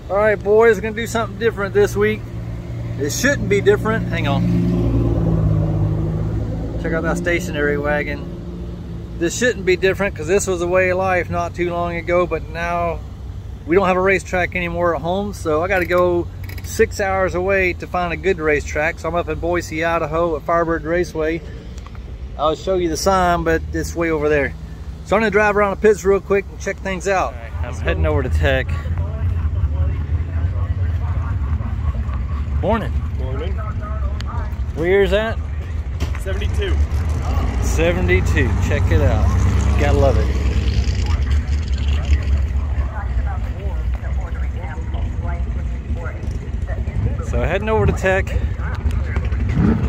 All right, boys, gonna do something different this week. It shouldn't be different. Hang on. Check out that stationary wagon. This shouldn't be different because this was a way of life not too long ago, but now we don't have a racetrack anymore at home, so I got to go 6 hours away to find a good racetrack. So I'm up in Boise, Idaho at Firebird Raceway. I'll show you the sign, but it's way over there. So I'm gonna drive around the pits real quick and check things out. Right, I'm heading over to Tech. Morning. Morning. Where year's that? 72. 72. Check it out. Gotta love it. So heading over to Tech.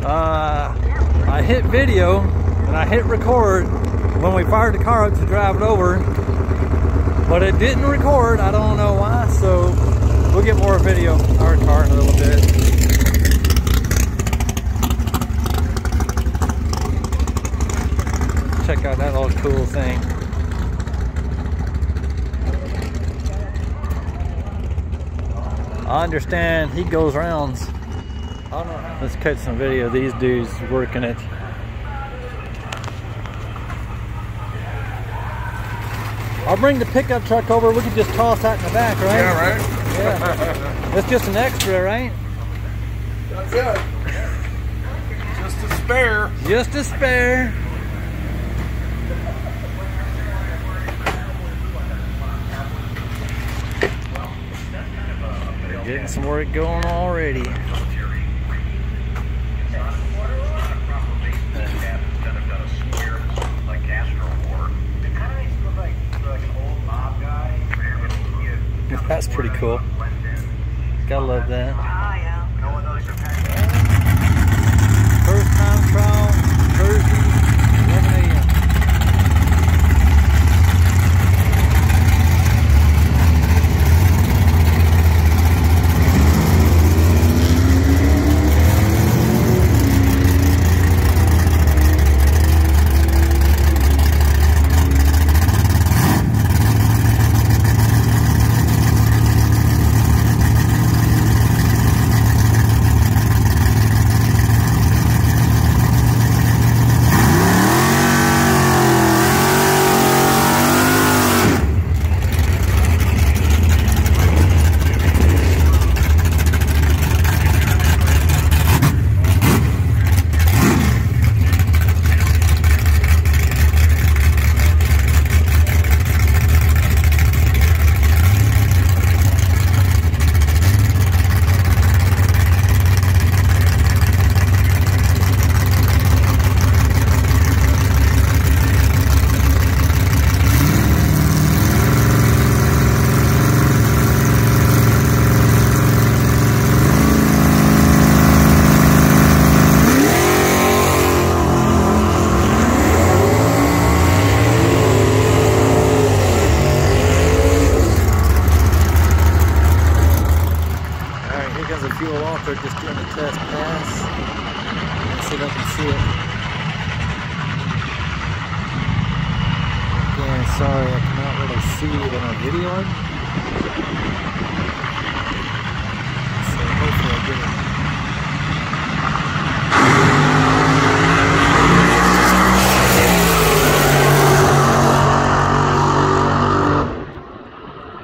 I hit video and I hit record when we fired the car up to drive it over, but it didn't record. I don't know why, so we'll get more video of our car in a little bit. Check out that little cool thing. I understand he goes rounds. Let's catch some video of these dudes working it. I'll bring the pickup truck over. We can just toss that in the back, right? Yeah, right? Yeah. It's just an extra, right? That's it. Just a spare. Just a spare. Getting some work going already. That's pretty cool. Gotta love that. First time trial, Thursday, 11 a.m. They're just doing the test pass. Let's see if I can see it. Again, sorry, I cannot really see it in our video. So hopefully I'll get it.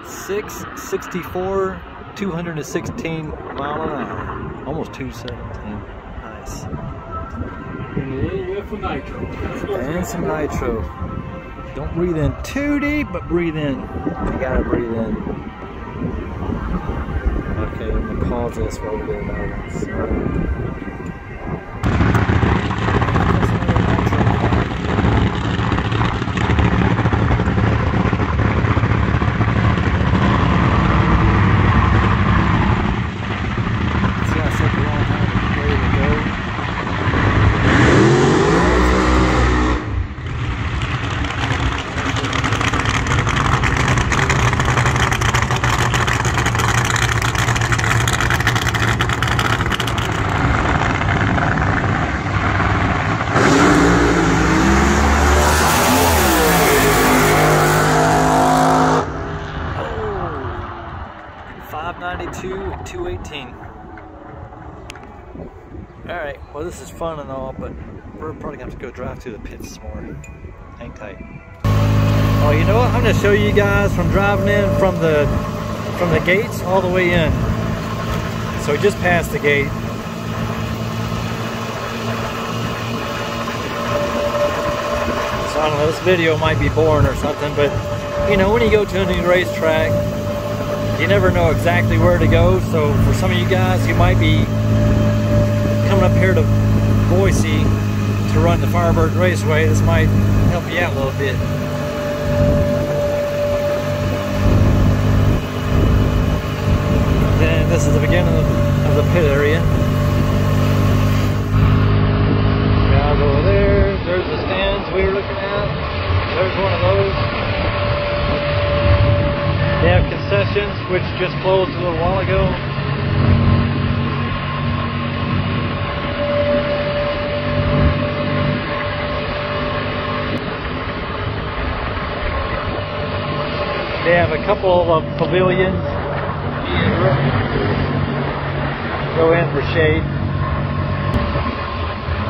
.664, 216 mile an hour, almost 217. Nice. And a little whiff of nitro. And some nitro. Don't breathe in too deep, but breathe in. You gotta breathe in. Okay, I'm gonna pause this while we get another one. Sorry. 6 592 and 218. Alright, well this is fun and all, but we're probably gonna have to go drive to the pits some more. Hang tight. Oh, you know what? I'm gonna show you guys from driving in from the gates all the way in. So we just passed the gate. So I don't know, this video might be boring or something, but you know, when you go to a new racetrack, you never know exactly where to go. So for some of you guys who might be coming up here to Boise to run the Firebird Raceway, this might help you out a little bit. Then this is the beginning of the pit area. Guys over there, there's the stands we were looking at. There's one of those. They have concessions, which just closed a little while ago. They have a couple of pavilions. Go in for shade.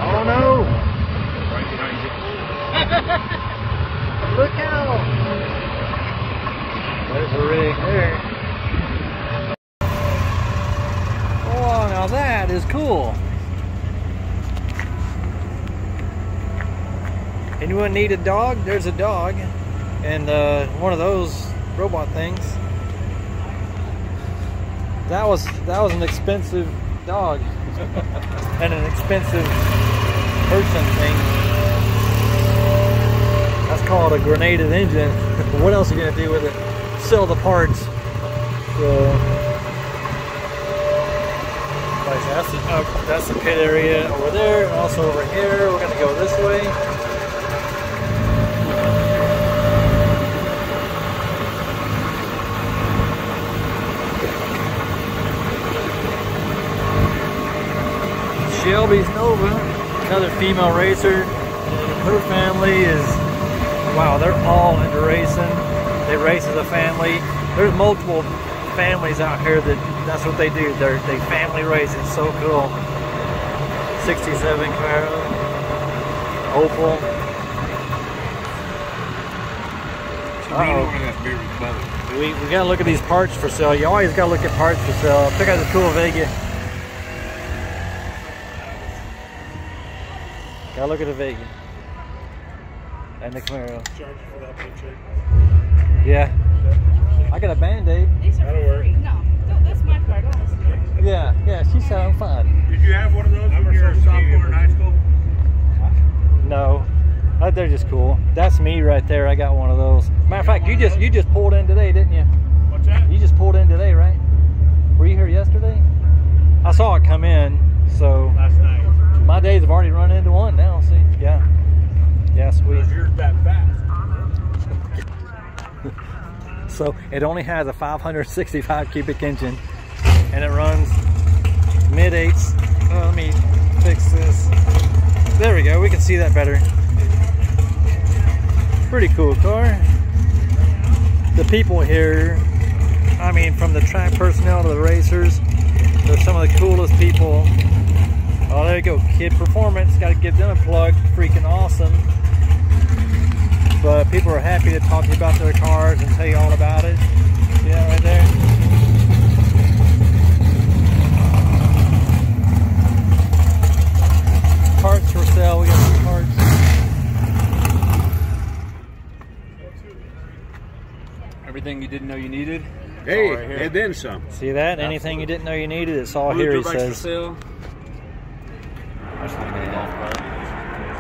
Oh no! Look out! There's a rig there. Oh, now that is cool. Anyone need a dog? There's a dog. And one of those robot things. That was an expensive dog. And an expensive person thing. That's called a grenaded engine. What else are you gonna do with it? Sell the parts. So that's the pit area over there, and also over here. We're gonna go this way. Shelby's Nova, another female racer. Her family is, wow, they're all into racing. They race as a family. There's multiple families out here that's what they do. They family race. It's so cool. 67 Camaro, Opal. We gotta look at these parts for sale. You always gotta look at parts for sale. Check out the cool Vega. Gotta look at the Vega and the Camaro. Charge you for that picture. Yeah. I got a Band-Aid. These are for free. No, that's my card. Yeah, she said I'm fine. Did you have one of those when you were a sophomore in high school? No. They're just cool. That's me right there. I got one of those. Matter of fact, you just pulled in today, didn't you? What's that? You just pulled in today, right? Were you here yesterday? I saw it come in, so Last night. my days have already run into one now, see? Yeah. Yeah, sweet. Yours that fast. So it only has a 565 cubic engine and it runs mid-eights. Let me fix this. There we go, we can see that better. Pretty cool car. The people here, I mean, from the track personnel to the racers, they're some of the coolest people. Oh, there you go, Kid Performance. Got to give them a plug. Freaking awesome. But people are happy to talk to you about their cars and tell you all about it. Yeah, right there. Parts for sale. We got some parts. Everything you didn't know you needed. Hey, right here. and then some. See that? Absolutely. Anything you didn't know you needed, it's all here, he says. Sale.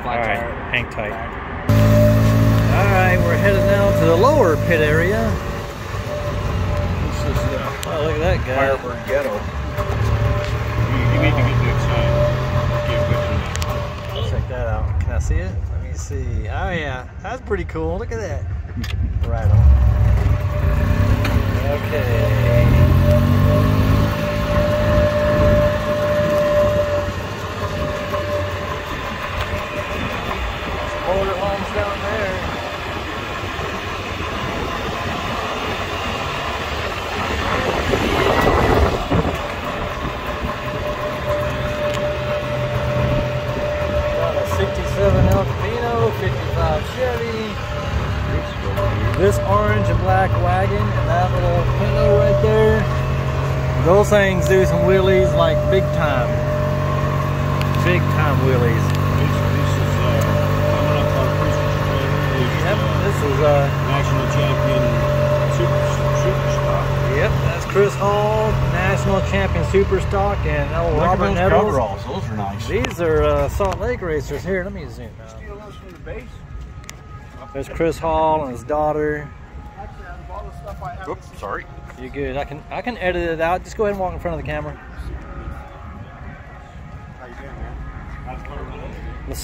Alright, hang tight. Alright, we're headed now to the lower pit area. This is Oh, look at that guy. Firebird Ghetto. You need to get the Check that out. Can I see it? Let me see. Oh yeah, that's pretty cool. Look at that. Right on. Okay. Motor homes down there. Those things do some wheelies like big time wheelies. This is coming up on Christmas trailer. Yep, this is national champion super stock. Yep, that's Chris Hall, national champion super stock, and Robert Nettles. Coveralls, those are nice. These are Salt Lake racers. Here, let me zoom out. Steal those from the base. There's Chris Hall and his daughter. Actually, out of all the stuff I have. Oops, sorry. You're good. I can edit it out. Just go ahead and walk in front of the camera. How you doing, man? Let's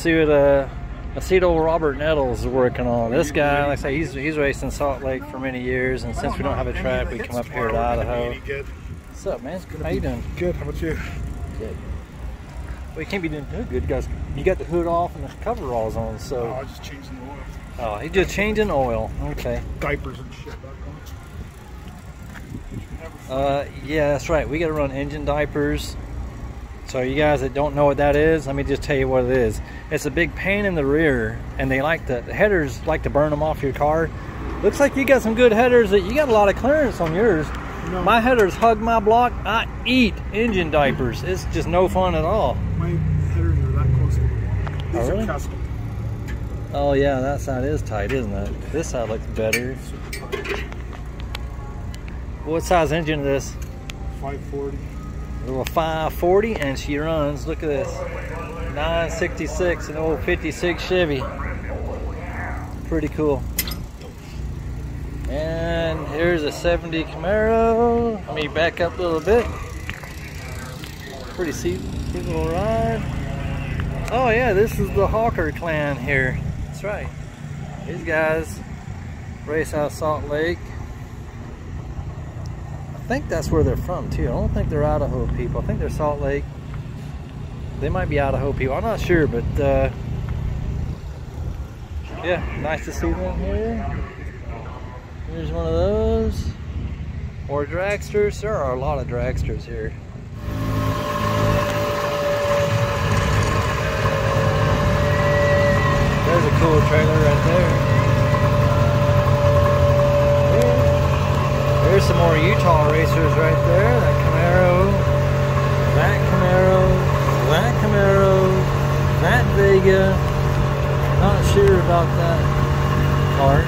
see what old Robert Nettles is working on. This guy, like I say, he's raced in Salt Lake for many years, and since we don't have a track, we come up here to Idaho. What's up, man? How you doing? Good. How about you? Good. Well, you can't be doing too good, guys. You got the hood off and the coveralls on, so. Oh, I just changed the oil. Oh, he's just changing oil. Okay. Diapers and shit back on. Yeah, that's right. We got to run engine diapers. So you guys that don't know what that is, let me just tell you what it is. It's a big pain in the rear, and the headers like to burn them off your car. Looks like you got some good headers. You got a lot of clearance on yours. No. My headers hug my block. I eat engine diapers. It's just no fun at all. My headers are that close to the wall. These really? are custom. Oh yeah, that side is tight, isn't it? This side looks better. What size engine is this? 540. A little 540, and she runs, look at this, 966, an old 56 Chevy. Pretty cool. And here's a 70 Camaro. Let me back up a little bit. Pretty sweet little ride. Oh yeah, this is the Hawker clan here. That's right. These guys race out of Salt Lake. I think that's where they're from too. I don't think they're Idaho people. I think they're Salt Lake. They might be Idaho people. I'm not sure, but yeah, nice to see them here. Here's one of those. More dragsters. There are a lot of dragsters here. There's a cool trailer right there. There's some more Utah racers right there. That Camaro, that Camaro, that Camaro, that Vega. Not sure about that car.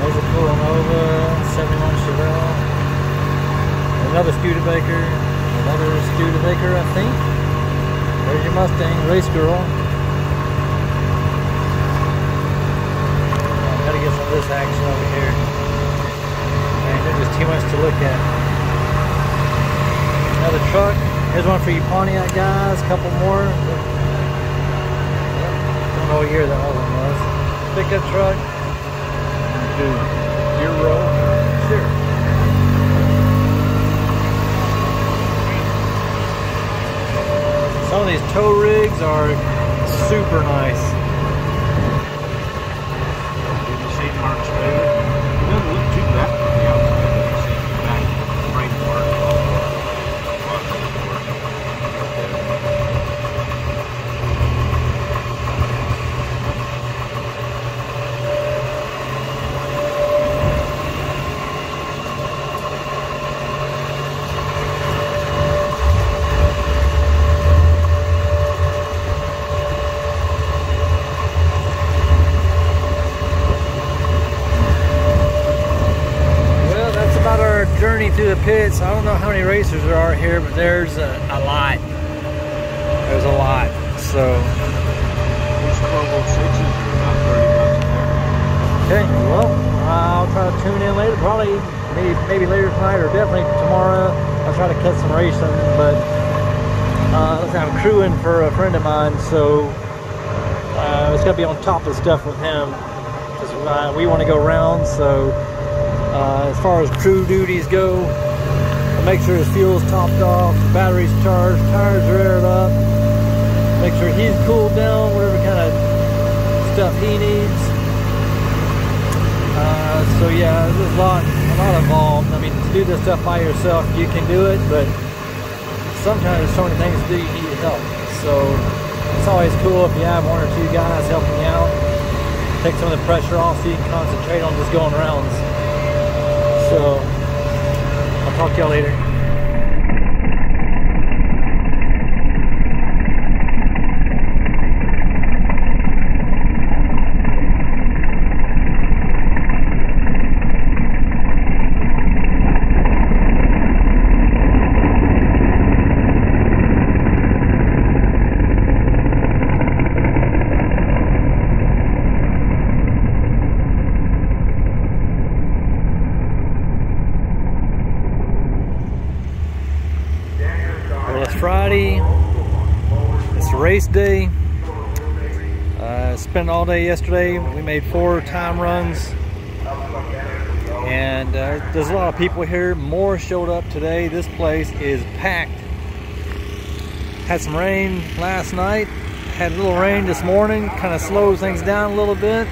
There's a cool Nova, 71 Chevelle. Another Studebaker, another Studebaker, I think. There's your Mustang, Race Girl. Gotta get some of this action over here. And there's just too much to look at. Another truck. Here's one for you Pontiac guys. A couple more. Don't know what year that other one was. Pickup truck. Dude, your row? Sure. Some of these tow rigs are super nice. Did you see Mark's trailer? It doesn't look too bad from the outside, but you see the back frame part. Journey through the pits. I don't know how many racers there are here, but there's a lot. There's a lot. So These Turbo 6s are about $30 an okay, well, I'll try to tune in later. Probably maybe later tonight or definitely tomorrow. I'll try to catch some racing, but I'm crewing for a friend of mine, so it's got to be on top of stuff with him because we want to go round. So as far as crew duties go, I'll make sure his fuel's topped off, battery's charged, tires are aired up, make sure he's cooled down, whatever kind of stuff he needs. So yeah, there's a lot involved. I mean, to do this stuff by yourself, you can do it, but sometimes there's so many things to do, you need help. So it's always cool if you have one or two guys helping you out, take some of the pressure off so you can concentrate on just going rounds. So Talk to y'all later. Friday, it's a race day. Spent all day yesterday. We made 4 time runs, and there's a lot of people here. More showed up today. This place is packed. Had some rain last night, had a little rain this morning, kind of slows things down a little bit,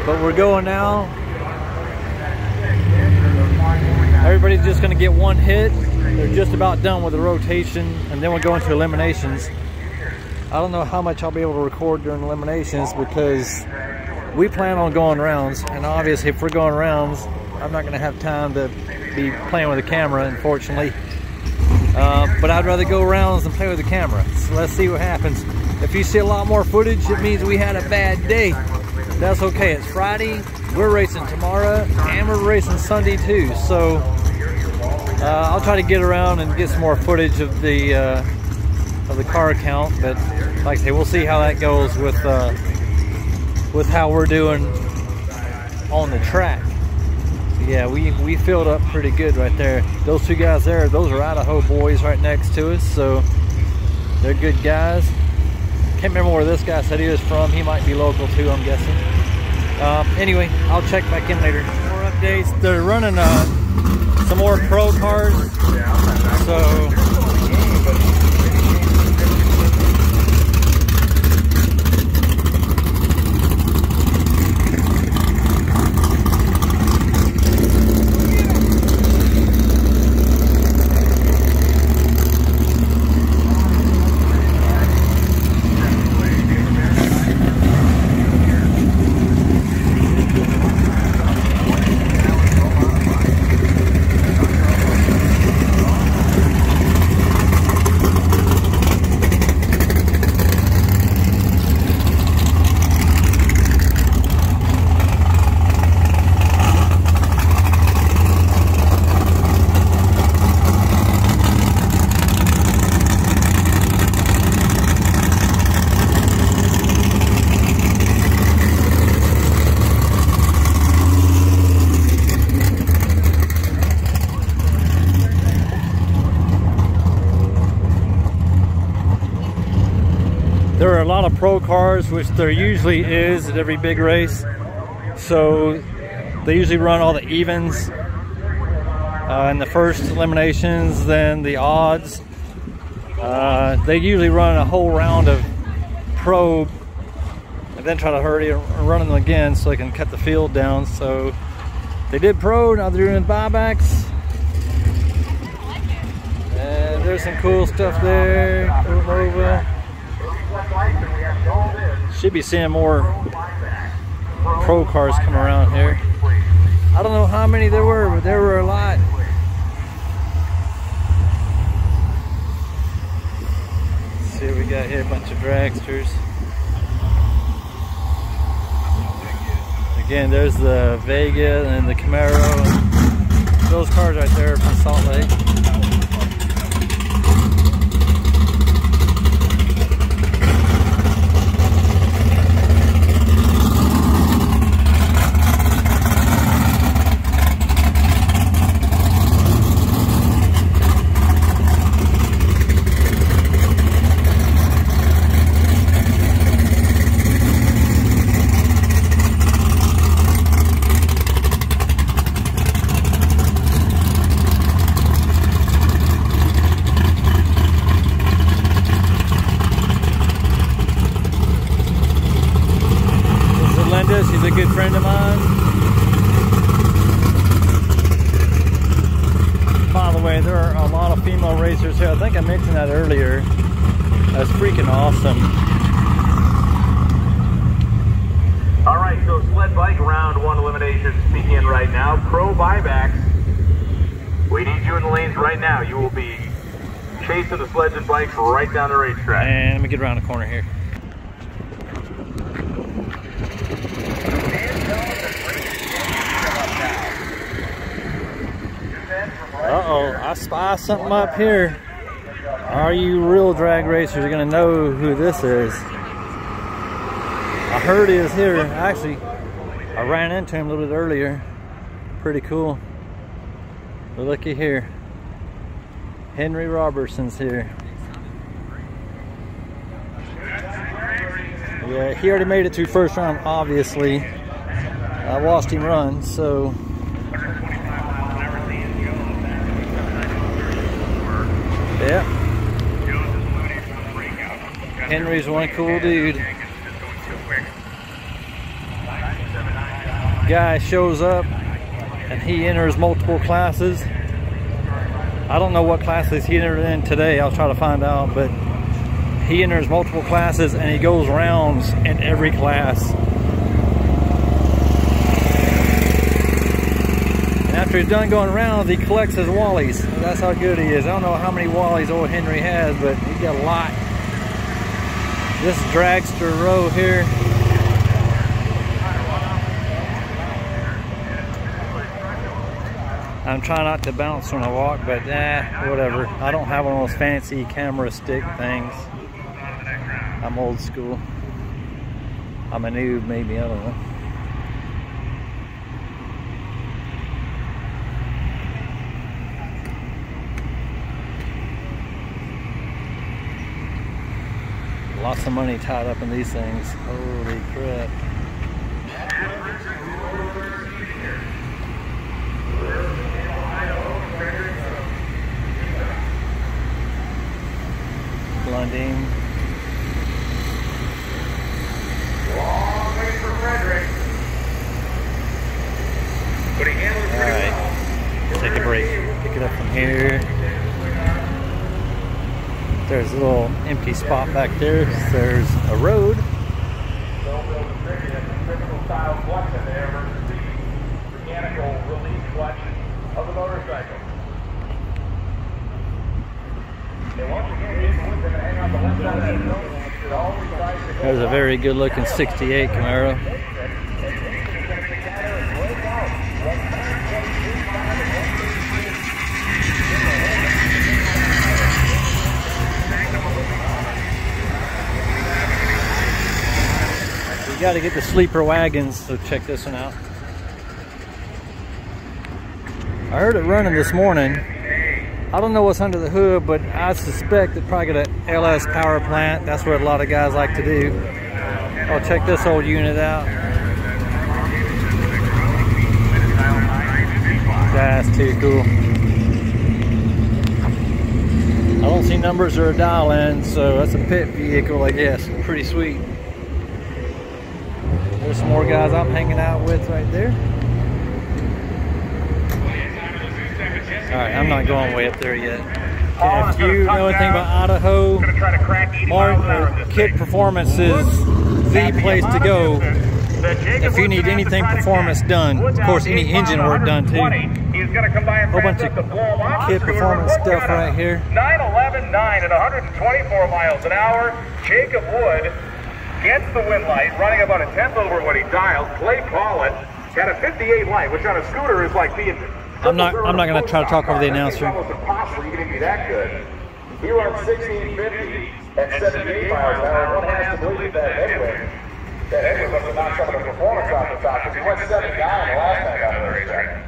but we're going now. Everybody's just going to get one hit. They're just about done with the rotation, and then we'll go into eliminations. I don't know how much I'll be able to record during eliminations because we plan on going rounds, and obviously if we're going rounds, I'm not going to have time to be playing with the camera, unfortunately. But I'd rather go rounds than play with the camera. So let's see what happens. If you see a lot more footage, it means we had a bad day. That's okay. It's Friday. We're racing tomorrow, and we're racing Sunday too. So I'll try to get around and get some more footage of the car count. But like I say, we'll see how that goes with how we're doing on the track. So yeah, we filled up pretty good right there. Those 2 guys there, those are Idaho boys right next to us, so they're good guys. Can't remember where this guy said he was from. He might be local too, I'm guessing. Anyway, I'll check back in later. More updates. They're running some more pro cars. So there are a lot of pro cars, which there usually is at every big race. So they usually run all the evens in the first eliminations, then the odds. They usually run a whole round of pro and then try to hurry and run them again so they can cut the field down. So they did pro, now they're doing buybacks. And there's some cool stuff there. Over. Should be seeing more pro cars come around here. I don't know how many there were, but there were a lot. Let's see what we got here, a bunch of dragsters. Again, there's the Vega and the Camaro. Those cars right there from Salt Lake. He's a good friend of mine. By the way, there are a lot of female racers here. I think I mentioned that earlier. That's freaking awesome. Alright, so sled bike round 1 eliminations begin right now. Pro buybacks. We We need you in the lanes right now. You will be chasing the sleds and bikes right down the racetrack. And let me get around the corner here. Uh-oh, I spy something up here. Are you real drag racers are gonna know who this is? I heard he was here. Actually, I ran into him a little bit earlier. Pretty cool. But looky here. Henry Robertson's here. Yeah, he already made it to first round, obviously. I watched him run, so. Yeah. Henry's one cool dude. Guy shows up and he enters multiple classes. I don't know what classes he entered in today. I'll try to find out, but he enters multiple classes and he goes rounds in every class. And after he's done going rounds, he collects his wallies. That's how good he is. I don't know how many wallies old Henry has, but he's got a lot. This dragster row here. I'm trying not to bounce when I walk, but whatever. I don't have one of those fancy camera stick things. I'm old school. I'm a noob, maybe, I don't know. Lots of money tied up in these things. Holy crap. London. Long way for Frederick. Alright, take a break. Pick it up from here. There's a little empty spot back there. There's a road. Style clutch in there versus the mechanical release clutch of the motorcycle. There's a very good looking 68 Camaro. You got to get the sleeper wagons, so check this one out. I heard it running this morning. I don't know what's under the hood, but I suspect it probably got an LS power plant. That's what a lot of guys like to do. Oh, check this old unit out. That's too cool. I don't see numbers or a dial in, so that's a pit vehicle, I guess. Pretty sweet. There's some more guys I'm hanging out with right there. Alright, I'm not going way up there yet. If you know anything about Idaho, Kit Performance is the place to go if you need anything performance done. Of course, any engine work done too. Whole bunch of Kit Performance stuff right here. 911.9 at 124 miles an hour. Jacob Wood gets the wind light, running about a tenth over what he dialed. Clay Pollitt had a 58 light, which on a scooter is like being... I'm not going to try to talk over the announcer. It's almost impossible you can be that good. He runs 1650 at 78 miles an hour. One has to believe that anyway. That anyway must have knocked some of the performance off the top, because he went 7 down the last time out of the racetrack.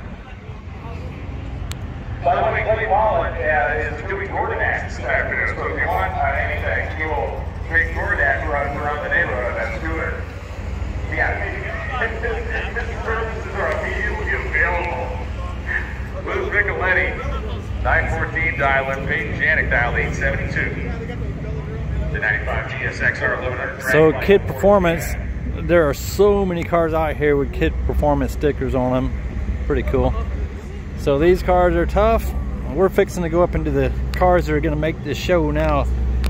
By the way, Clay Pollitt is doing DoorDash this afternoon, so if you want anything, he will make DoorDash runs around the neighborhood on that scooter. Yeah, his services are immediately available. Lou Vicoletti, 914 dial-in, Peyton Janik dial 872. The 95 GSXR 1100. So Kit Performance, there are so many cars out here with Kit Performance stickers on them. Pretty cool. So these cars are tough. We're fixing to go up into the cars that are going to make this show now.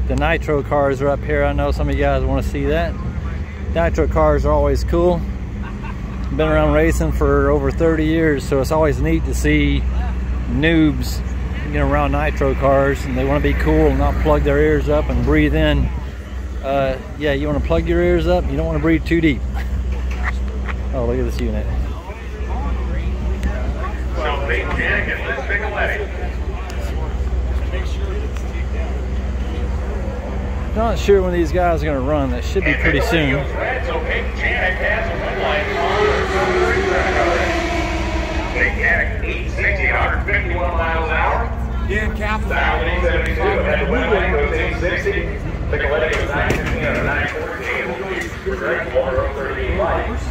The nitro cars are up here. I know some of you guys want to see that. Nitro cars are always cool. Been around racing for over 30 years, so it's always neat to see noobs, you know, around nitro cars, and they want to be cool and not plug their ears up and breathe in. Yeah, you want to plug your ears up. You don't want to breathe too deep. Oh, look at this unit. So big Jack and Liz Picoletti. Not sure when these guys are going to run. That should be pretty soon. Big Jack 860, 151 miles an hour. Dan Kaplan. 872. And the Winland was 860. Picoletti was 915 on a 914. Greg Water 38 lights.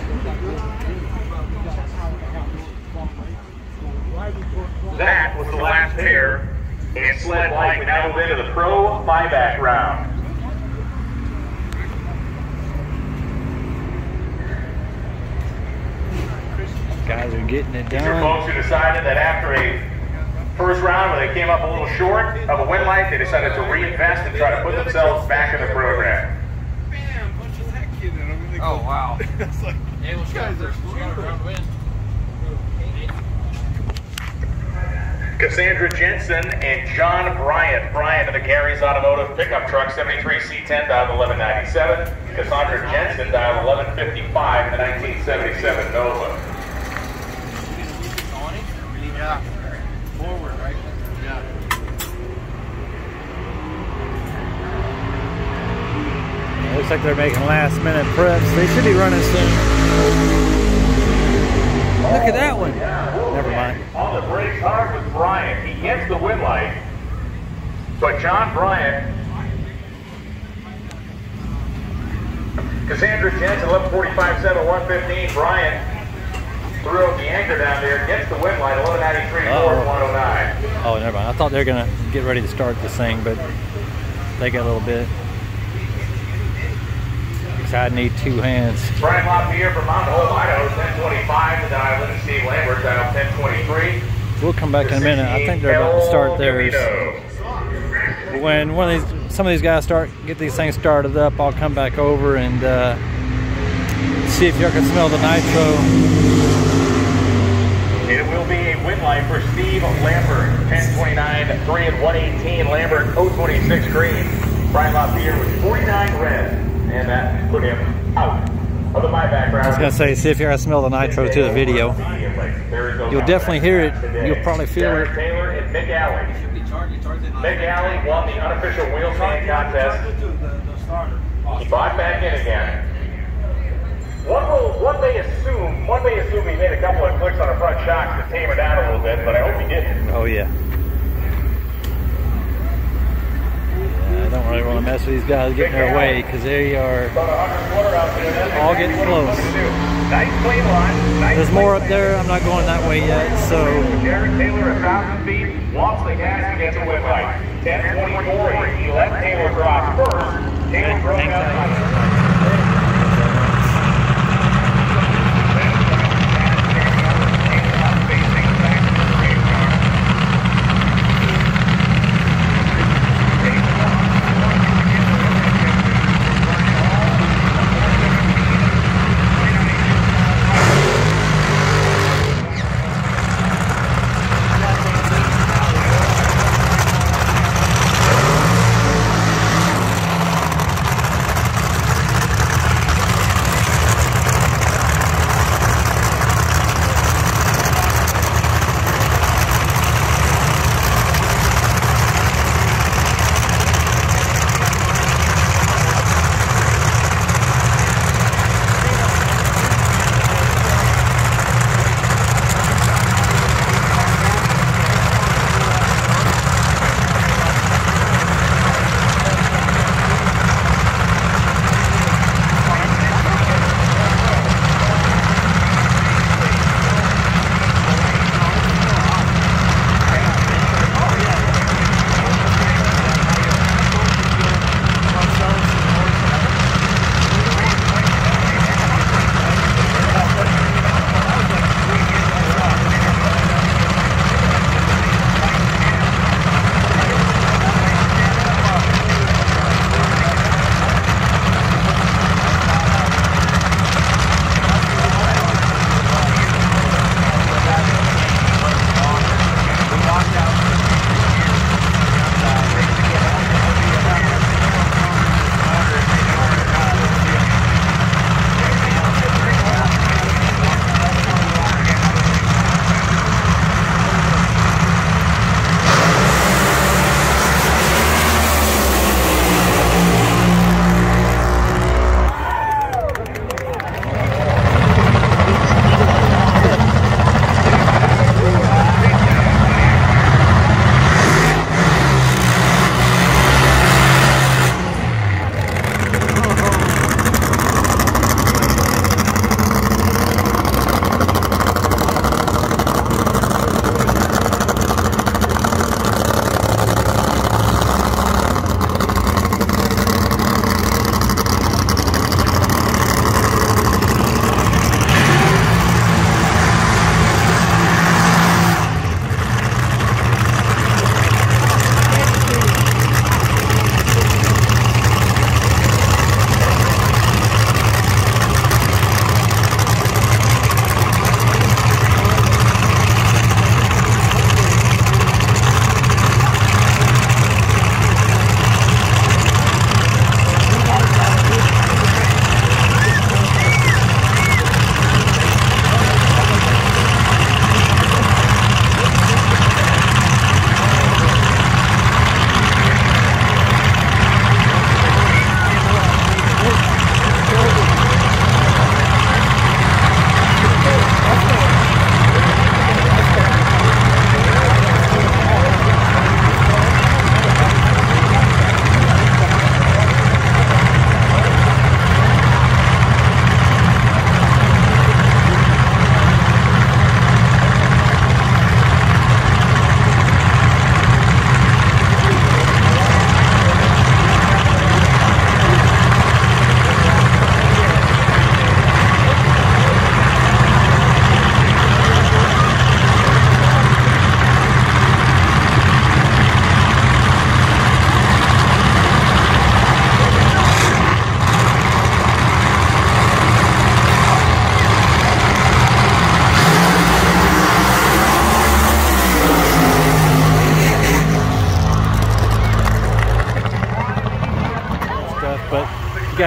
That was the last pair in sled bike. We now move into the pro buyback round. Guys are getting it These are done. folks who decided that after a first round where they came up a little short of a win light, they decided to reinvest and try to put themselves back in the program. Oh, wow. Cassandra Jensen and John Bryant. Bryant of the Gary's Automotive pickup truck, 73C10, dialed 1197. Cassandra Jensen, dialed 1155 in the 1977 Nova. Yeah. Forward, right? Yeah. Looks like they're making last minute preps. They should be running soon. Look at that one. Never mind. On the brake car was Bryant. He gets the win light. But John Bryant, Cassandra Jensen, 1145.7, 115. Bryant threw up the anchor down there, gets the win light, 1193, 109. Oh, never mind. I thought they were going to get ready to start this thing, but they got a little bit. I need two hands. Brian LaPierre from Mount Hope, Idaho, 1025. The dial in Steve Lambert, dial 1023. We'll come back in a minute. I think they're about to start theirs. When some of these guys get these things started up, I'll come back over and see if y'all can smell the nitro. It will be a win light for Steve Lambert, 1029, 3 and 118. Lambert, 026 green. Brian LaPierre was 49 red. And that put him out of the buyback round. I was going to say, see if you guys smell the nitro to the video. You'll definitely hear it. You'll probably feel it. Taylor and Mick Alley. Mick Alley won the unofficial wheel stand contest. He bought back in again. One may assume he made a couple of clicks on the front shocks to tame her down a little bit, but I hope he didn't. Oh, yeah. I don't really want to mess with these guys getting their way because they are all getting close. There's more up there. I'm not going that way yet, so. Jared Taylor, 1,000 feet, walks the gas and gets a win light. 1024, he let Taylor drop first. Taylor broke out.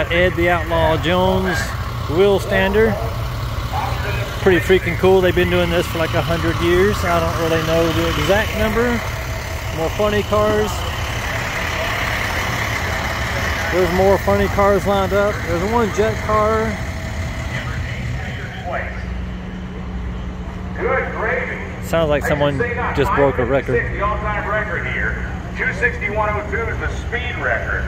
got Ed the Outlaw Jones wheel stander. Pretty freaking cool. They've been doing this for like 100 years. I don't really know the exact number. More funny cars. There's more funny cars lined up. There's one jet car. Good gravy. Sounds like someone just broke a record. The all-time record here. 261.02 is the speed record.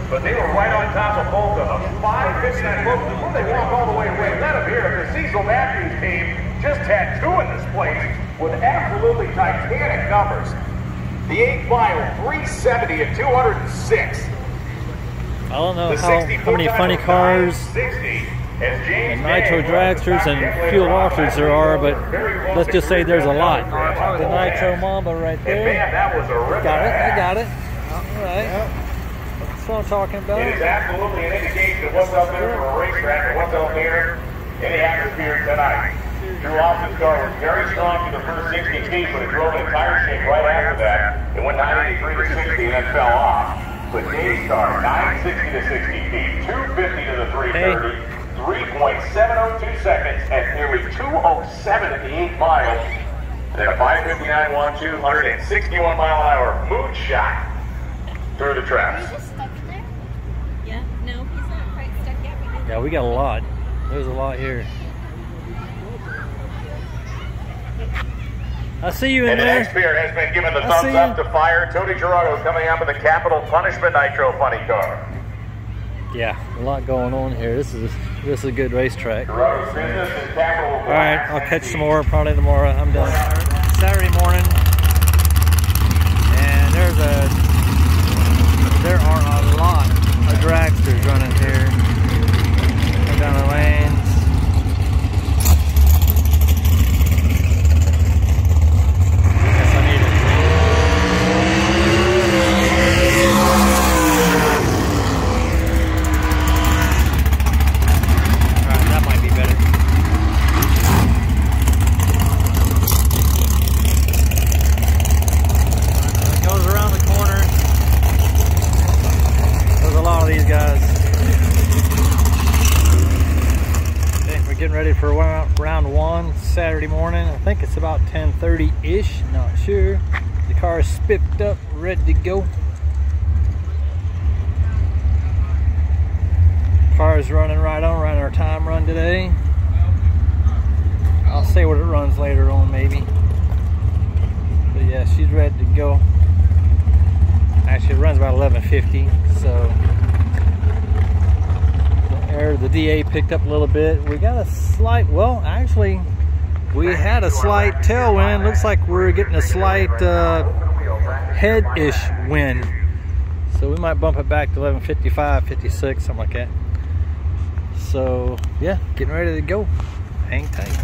But they were right on top of both of them. 5:59. Look, before they walk all the way away, let them hear it. The Cecil Matthews team just had two in this place with absolutely titanic numbers. The 8 mile, 370 and 206. I don't know how many funny cars and nitro dragsters and fuel washers there are, but let's just say there's a lot. The Nitro Mamba right there. Got it, I got it. All right. That's what I'm talking about. It is absolutely an indication of what's up there for a racetrack and what's up there in the atmosphere tonight. Drew Austin's car was very strong for the first 60 feet, but it drove an entire shake right after that. It went 93 to 60 and then fell off. But Dave's car, 960 to 60 feet, 250 to the 330, 3.702 seconds, and nearly 207 at the 8 mile. Then a 5:59.12, 161 mile an hour moonshot through the traps. Is he just stuck there? Yeah, no, he's not quite stuck yet. Yeah, we got a lot. There's a lot here. I see you in and there. And the NHRA has been given the thumbs up to fire. Tony Gerardo coming up with a capital punishment nitro funny car. Yeah, a lot going on here. This is a good racetrack. Gerardo's business is capital. All right, I'll catch some more probably tomorrow. I'm done. Saturday morning, and there are a lot of dragsters running here. Go down the lanes. Ready for round one Saturday morning. I think it's about 10:30-ish, not sure. The car is spiffed up, ready to go. Car is running right on, running our time run today. I'll say what it runs later on maybe. But yeah, she's ready to go. Actually, it runs about 11:50, so the DA picked up a little bit. We got a slight, well, actually, we had a slight tailwind. Looks like we're getting a slight head-ish wind. So we might bump it back to 11:55, 56, something like that. So, yeah, getting ready to go. Hang tight.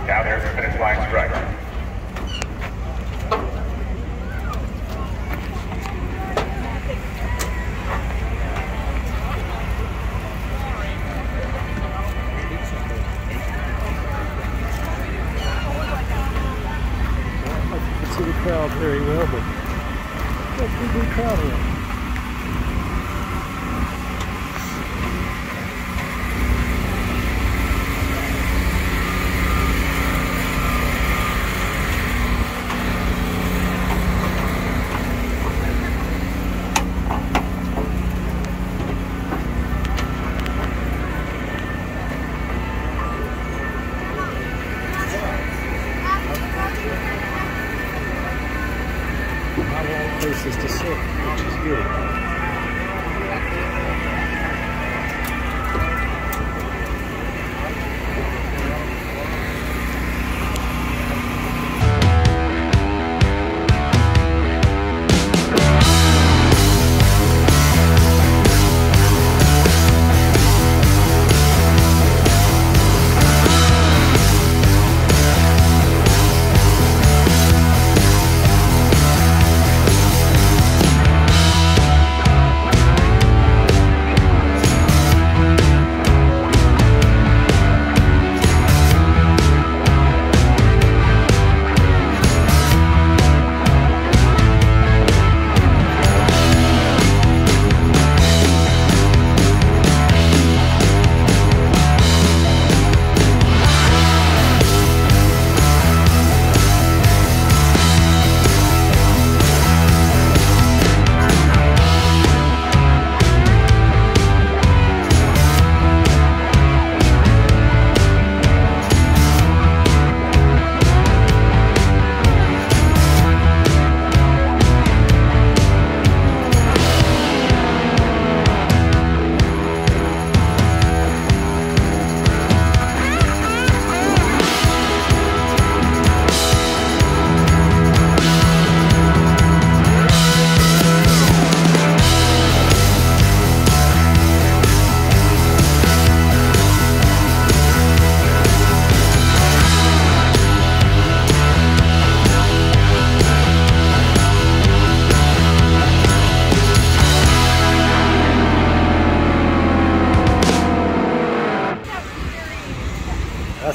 Now there's the finish line strike. See the crowd very well, but it's a pretty good crowd here. Places to sit, which is good.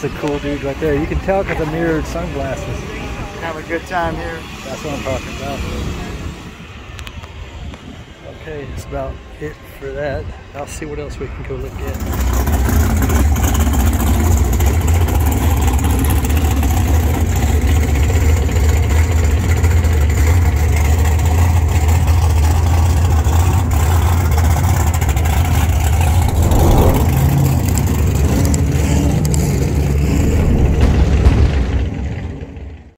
That's a cool dude right there. You can tell because of mirrored sunglasses. Have a good time here. That's what I'm talking about. Okay, that's about it for that. I'll see what else we can go look at.